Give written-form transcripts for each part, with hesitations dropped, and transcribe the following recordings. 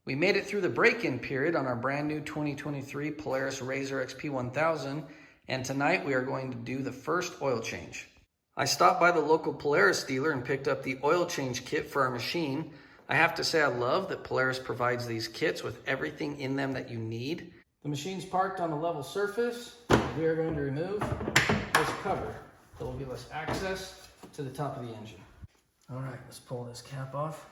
We made it through the break-in period on our brand new 2023 Polaris RZR XP 1000, and tonight we are going to do the first oil change. I stopped by the local Polaris dealer and picked up the oil change kit for our machine. I have to say I love that Polaris provides these kits with everything in them that you need. The machine's parked on a level surface. We are going to remove this cover that will give us access to the top of the engine. All right, let's pull this cap off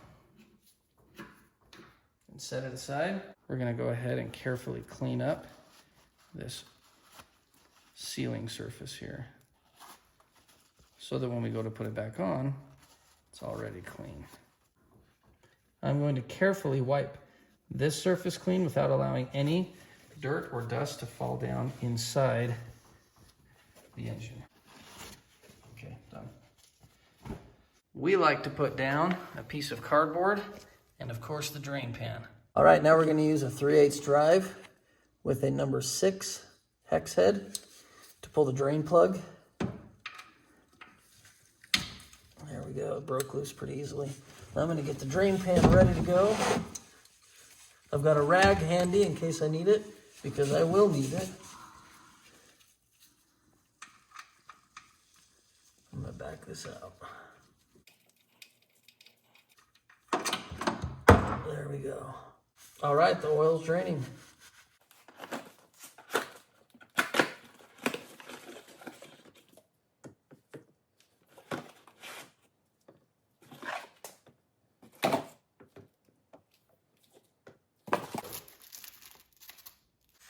and set it aside. We're gonna go ahead and carefully clean up this sealing surface here so that when we go to put it back on, it's already clean. I'm going to carefully wipe this surface clean without allowing any dirt or dust to fall down inside the engine. Okay, done. We like to put down a piece of cardboard and of course the drain pan. All right, now we're going to use a 3/8 drive with a number 6 hex head to pull the drain plug. There we go, it broke loose pretty easily. Now I'm going to get the drain pan ready to go. I've got a rag handy in case I need it, because I will need it. I'm going to back this out. There we go. All right, the oil's draining.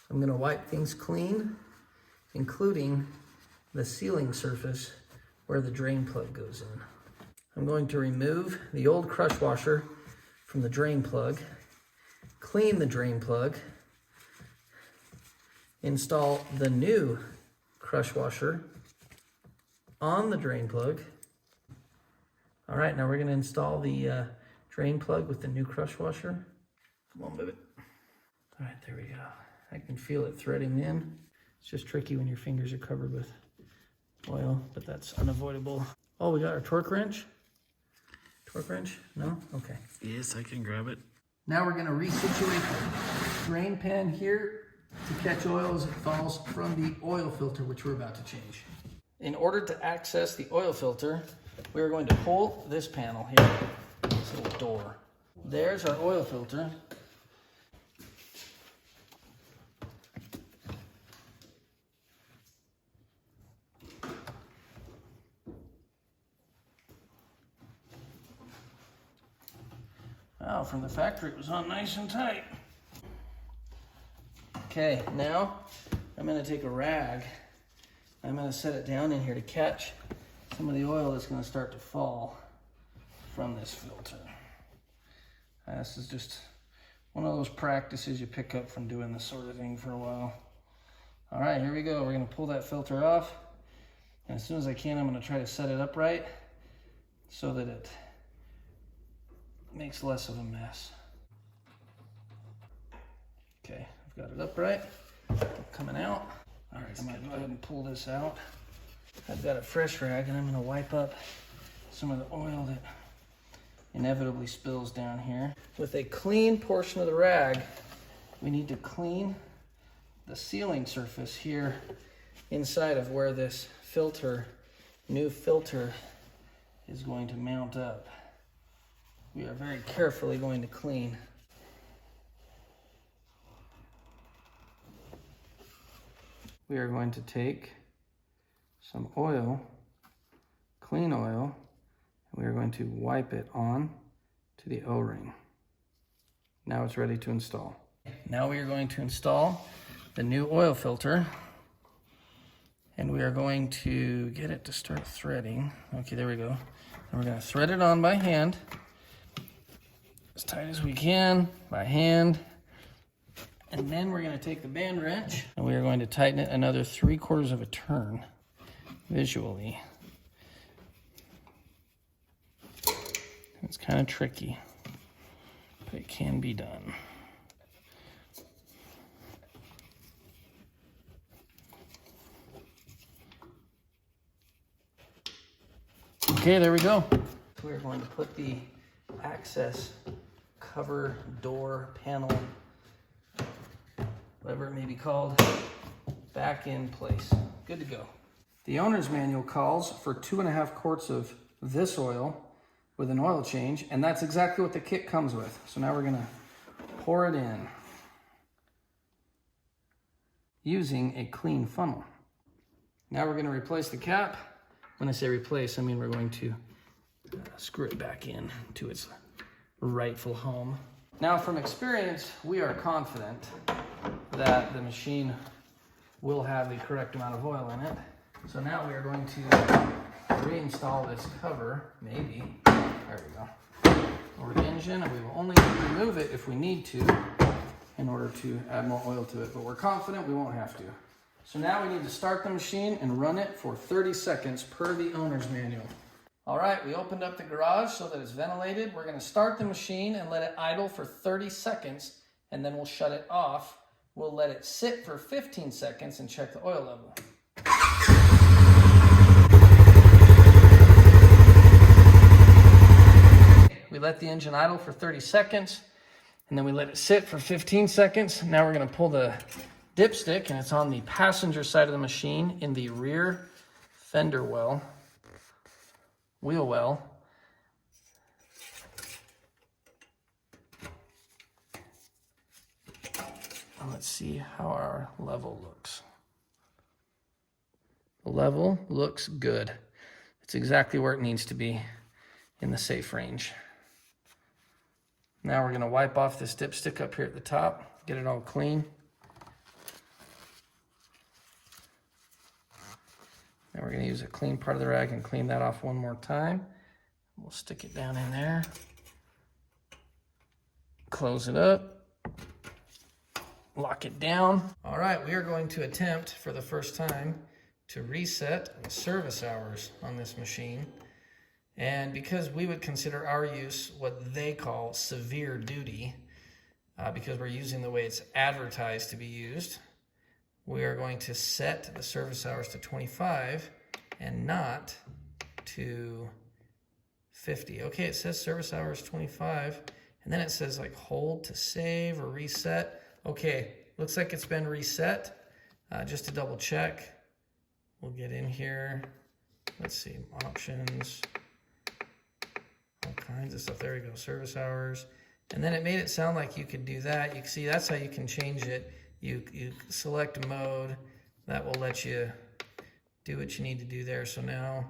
I'm going to wipe things clean, including the sealing surface where the drain plug goes in. I'm going to remove the old crush washer from the drain plug, clean the drain plug, install the new crush washer on the drain plug. All right, now we're going to install the drain plug with the new crush washer. Come on, move it. All right, there we go. I can feel it threading in. It's just tricky when your fingers are covered with oil, but that's unavoidable. Oh, we got our torque wrench. Torque wrench? No? Okay. Yes, I can grab it. Now we're going to resituate the drain pan here to catch oil as it falls from the oil filter, which we're about to change. In order to access the oil filter, we're going to pull this panel here, this little door. There's our oil filter. Wow, from the factory it was on nice and tight. Okay, now I'm going to take a rag. I'm going to set it down in here to catch some of the oil that's going to start to fall from this filter. This is just one of those practices you pick up from doing this sort of thing for a while. All right, here we go. We're going to pull that filter off. And as soon as I can, I'm going to try to set it upright so that it makes less of a mess. Okay, I've got it upright, coming out. All right, I'm gonna go ahead and pull this out. I've got a fresh rag and I'm gonna wipe up some of the oil that inevitably spills down here. With a clean portion of the rag, we need to clean the sealing surface here inside of where this filter, new filter, is going to mount up. We are very carefully going to clean. We are going to take some oil, clean oil, and we are going to wipe it on to the O-ring. Now it's ready to install. Now we are going to install the new oil filter, and we are going to get it to start threading. Okay, there we go. And we're going to thread it on by hand, as tight as we can, by hand. And then we're going to take the band wrench and we are going to tighten it another 3/4 of a turn visually. It's kind of tricky, but it can be done. Okay, there we go. We're going to put the access cover, door, panel, whatever it may be called, back in place. Good to go. The owner's manual calls for 2.5 quarts of this oil with an oil change, and that's exactly what the kit comes with. So now we're gonna pour it in using a clean funnel. Now we're gonna replace the cap. When I say replace, I mean we're going to screw it back in to its rightful home. Now from experience, we are confident that the machine will have the correct amount of oil in it. So now we are going to reinstall this cover, maybe. There we go. Or the engine, and we will only remove it if we need to in order to add more oil to it, but we're confident we won't have to. So now we need to start the machine and run it for 30 seconds per the owner's manual. All right, we opened up the garage so that it's ventilated. We're gonna start the machine and let it idle for 30 seconds, and then we'll shut it off. We'll let it sit for 15 seconds and check the oil level. We let the engine idle for 30 seconds, and then we let it sit for 15 seconds. Now we're gonna pull the dipstick, and it's on the passenger side of the machine in the rear fender well, wheel well. And let's see how our level looks. The level looks good. It's exactly where it needs to be in the safe range. Now we're gonna wipe off this dipstick up here at the top, get it all clean. Now we're gonna use a clean part of the rag and clean that off one more time. We'll stick it down in there. Close it up. Lock it down. All right, we are going to attempt for the first time to reset the service hours on this machine. And because we would consider our use what they call severe duty, because we're using the way it's advertised to be used, we are going to set the service hours to 25 and not to 50. Okay, it says service hours 25, and then it says like hold to save or reset. Okay, looks like it's been reset. Just to double check, we'll get in here. Let's see, options, all kinds of stuff. There we go, service hours. And then it made it sound like you could do that. You can see that's how you can change it. You select mode, that will let you do what you need to do there. So now,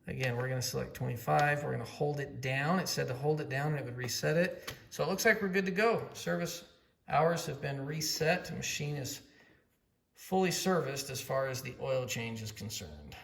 again, we're gonna select 25. We're gonna hold it down. It said to hold it down and it would reset it. So it looks like we're good to go. Service hours have been reset. The machine is fully serviced as far as the oil change is concerned.